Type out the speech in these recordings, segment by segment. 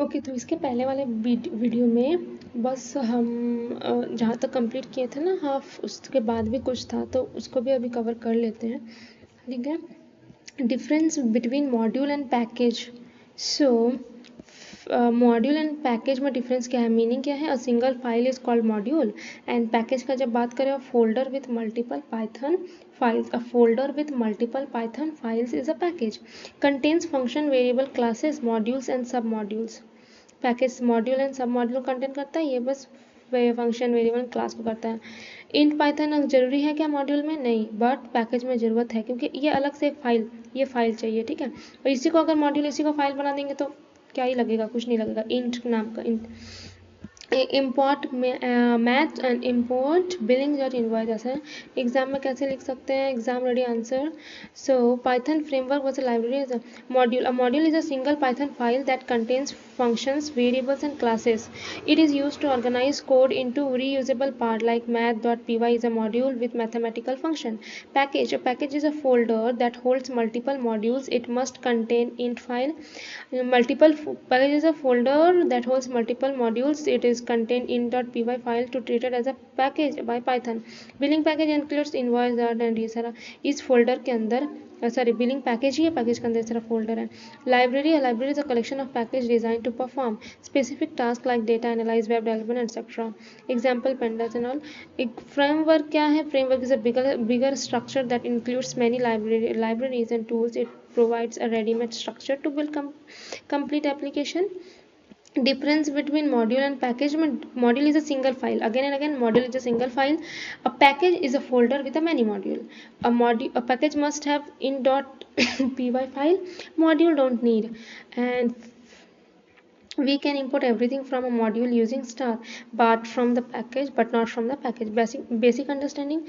Okay तो इसके पहले वाले वीडियो में बस हम जहाँ तक कंप्लीट किए थे ना हाफ, उसके बाद भी कुछ था तो उसको भी अभी कवर कर लेते हैं, ठीक है। Difference between module and package. So module and package में डिफरेंस क्या है, मीनिंग क्या है। A single file is called module and package का जब बात करें, folder with multiple Python files. A folder with multiple python files is a package. Contains function, variable, classes, modules and submodules. Package module and सब module content करता है, ये बस function, variable, class को करता है। इंट पाइथन जरूरी है क्या मॉड्यूल में, नहीं, बट पैकेज में ज़रूरत है क्योंकि ये अलग से एक फाइल, ये फाइल चाहिए, ठीक है। और इसी को अगर मॉड्यूल इसी को फाइल बना देंगे तो क्या ही लगेगा, कुछ नहीं लगेगा। इंट नाम का int import math and import billing dot invoice. ऐसे एग्जाम में कैसे लिख सकते हैं, exam ready answer. So Python framework was a library is a module. A module is a single Python file that contains functions, variables and classes. It is used to organize code into reusable part like math.py is a module with mathematical function. Package. A package is a folder that holds multiple modules. It must contain int file. Package is a folder that holds multiple modules. It is contained in .py file to treat it as a package by Python. Billing package includes invoice and ये सारा इस folder के अंदर, sorry billing package ही है, package के अंदर सारा folder है। Library is a collection of package design to perform specific task like data analyze, web development etcetera. Example pandas and all. एक फ्रेमवर्क क्या है, framework is a bigger structure that includes many libraries and tools. It provides a ready-made structure to build complete application. Difference between module and package. Module is a single file, again and again module is a single file. A package is a folder with a many module. A package must have in .py file, module don't need. And we can import everything from a module using star, but from the package, but not from the package. Basic understanding.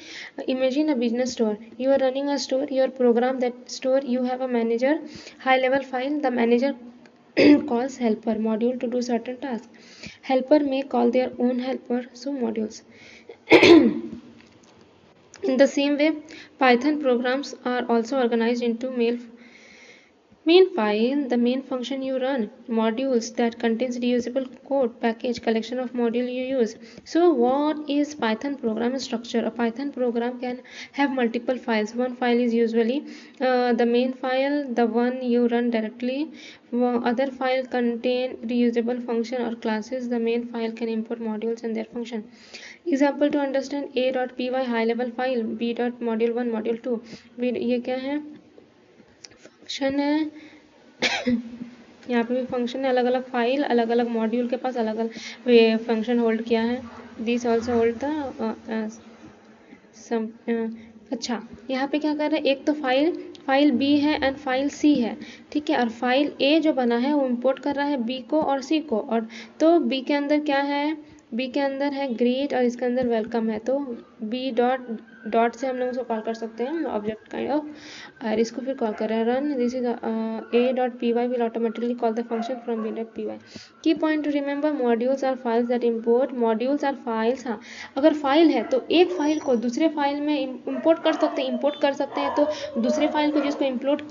Imagine a business store, you are running a store, your program that store, you have a manager, high level file. The manager calls helper module to do certain tasks. Helper may call their own helper, so modules. In the same way, Python programs are also organized into main file, the main function you run, modules that contains reusable code, package, collection of module you use. So what is Python program structure? A Python program can have multiple files. One file is usually the main file, the one you run directly. Other file contain reusable function or classes. The main file can import modules and their function. Example to understand: a.py high level file, b.module1 module 2. ये क्या है, function है। यहाँ पे भी function है, अलग अलग फाइल, अलग अलग मॉड्यूल के पास अलग अलग फंक्शन होल्ड किया है। दिस ऑल्सो होल्ड था सम। अच्छा, यहाँ पे क्या कर रहे हैं, एक तो फाइल बी है एंड फाइल सी है, ठीक है। और फाइल ए जो बना है वो इंपोर्ट कर रहा है बी को और सी को, और तो बी के अंदर क्या है, बी के अंदर है ग्रीट और इसके अंदर वेलकम है। तो बी डॉट से हम लोग उसको कॉल कर सकते हैं ऑब्जेक्ट काइंड ऑफ, और इसको फिर कॉल कर रहे हैं run. This is a.py will automatically call the function from b.py. Key point to remember, modules are files that import. Modules are files, हाँ अगर फाइल है तो एक फाइल को दूसरे फाइल में इंपोर्ट कर सकते हैं। तो दूसरे फाइल को जिसको इंपोर्ट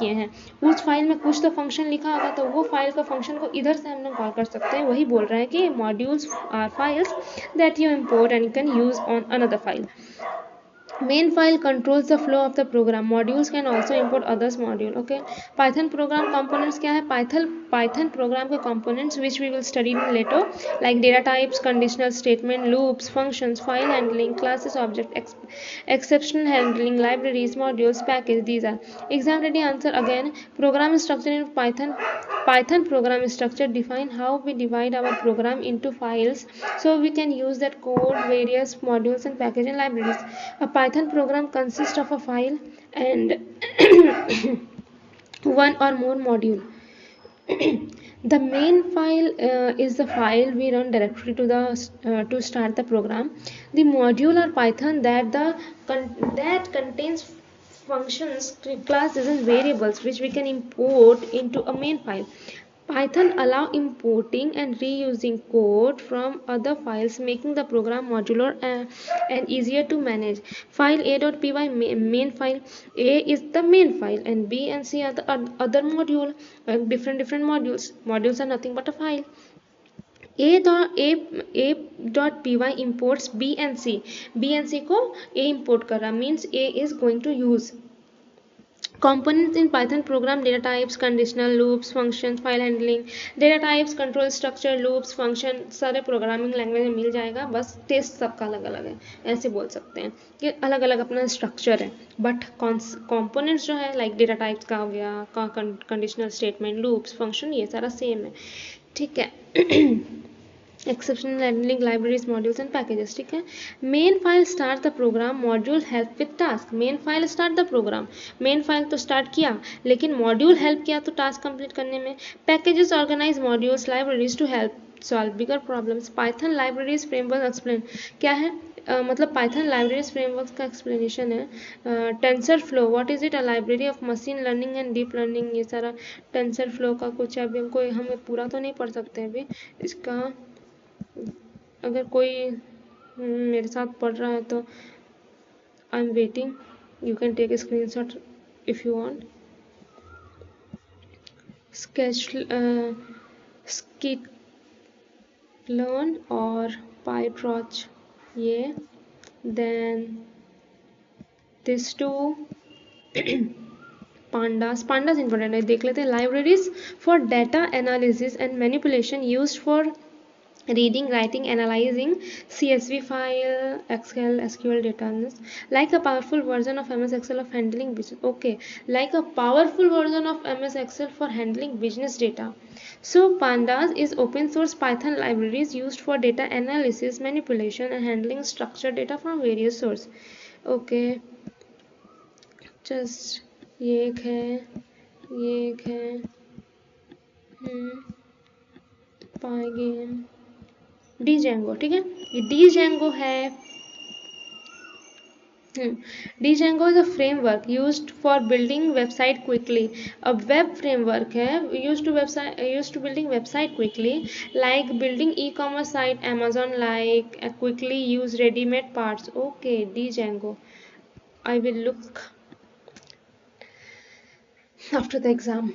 किए हैं उस फाइल में कुछ तो फंक्शन लिखा होगा, तो वो फाइल का फंक्शन को इधर से हम लोग कॉल कर सकते हैं। वही बोल रहे हैं कि modules are files that you import and you can use on another file. Main file controls the flow of the program. Modules can also import others module. Okay, Python program components क्या है, Python program के components which we will study later, like data types, conditional statement, loops, functions, file handling, classes, object, exception handling, libraries, modules, package. These are exam ready answer. Again, program structure in Python program structure define how we divide our program into files, so we can use that code, various modules and package and libraries. A Python program consists of a file and one or more module. The main file is the file we run directly to start the program. The module or Python that contains functions, classes and variables which we can import into a main file. Python allow importing and reusing code from other files, making the program modular and easier to manage. File a.py main file. A is the main file and B and C are the other module, different modules. Modules are nothing but a file. A.py imports B and C. B and C को A import कर रहा means A is going to use. Components in Python program: data types, conditional loops, functions, file handling. data types, control structure, loops, function सारे programming language में मिल जाएगा, बस test सबका अलग अलग है, ऐसे बोल सकते हैं कि अलग अलग अपना स्ट्रक्चर है. बट कॉम्पोनेंट्स जो है लाइक डेटा टाइप्स का हो गया, कंडीशनल स्टेटमेंट, लूप्स, फंक्शन, ये सारा सेम है. ठीक है. exceptional handling, libraries, modules and packages. ठीक है. main file start the program, module help with task. main file start the program, main file तो start किया लेकिन module help किया तो task complete करने में. packages organize modules, libraries to help solve bigger problems. python libraries framework explain. क्या है मतलब python libraries frameworks का explanation है. TensorFlow, what is it? a library of machine learning and deep learning. ये सारा TensorFlow का कुछ है, अभी हमको हमें पूरा तो नहीं पढ़ सकते हैं अभी इसका. अगर कोई मेरे साथ पढ़ रहा है तो I am waiting, you can take a screenshot if you want. skitlearn और pytorch, ये then this two pandas important है, देख लेते हैं. Libraries for data analysis and manipulation used for reading, writing, analyzing CSV file, Excel, SQL data, like a powerful version of MS Excel of handling business. Okay, like a powerful version of MS Excel for handling business data. So pandas is open source Python libraries used for data analysis, manipulation and handling structured data from various sources. Okay, just ये एक है Pygame, Django. ठीक है, ये Django है. Django is a framework used for building website quickly. A web framework है used to building website quickly, like building e-commerce site, Amazon, like quickly use ready-made parts. Okay, Django. I will look after the exam.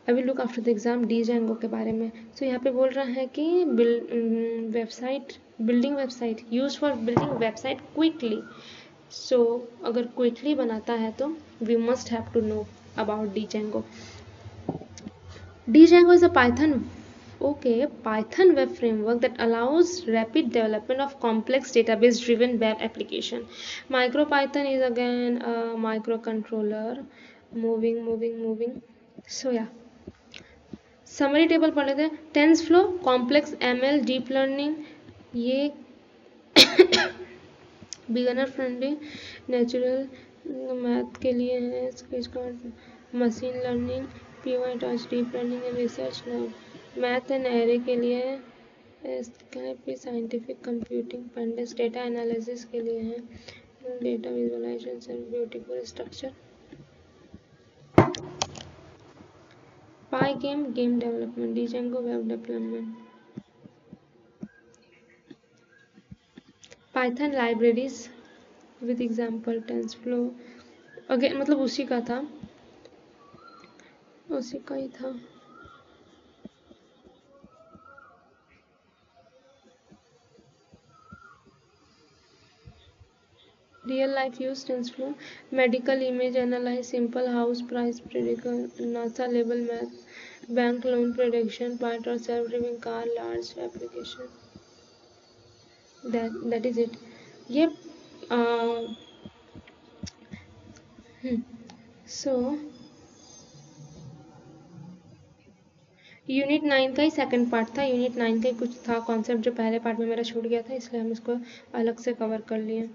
Django के बारे में. So यहाँ पे बोल रहा है कि building website used for building website quickly. So अगर quickly बनाता है तो we must have to know about Django. Django is a Python web framework that allows rapid development of complex database driven web application. MicroPython is again a microcontroller. Moving. So yeah, summary table पढ़ लेते हैं. TensorFlow, complex ML, deep learning, ये beginner friendly, natural math के लिए है. Sketch card, machine learning, PyTorch, deep learning and research lab. Math and array के लिए SCIP, scientific computing. Pandas, data analysis के लिए है. Data visualisation and beautiful structure. Pygame, game development. Django, web development. Python libraries with example TensorFlow. Again मतलब उसी का ही था. Real life use TensorFlow. Medical image analyze, simple house price prediction, NASA level math, bank loan prediction, PyTorch, self-driving car, large application. That is it. ये so unit 9 का ही second part था. Unit 9 का ही कुछ था कॉन्सेप्ट जो पहले part में मेरा छूट गया था, इसलिए हम इसको अलग से कवर कर लिए.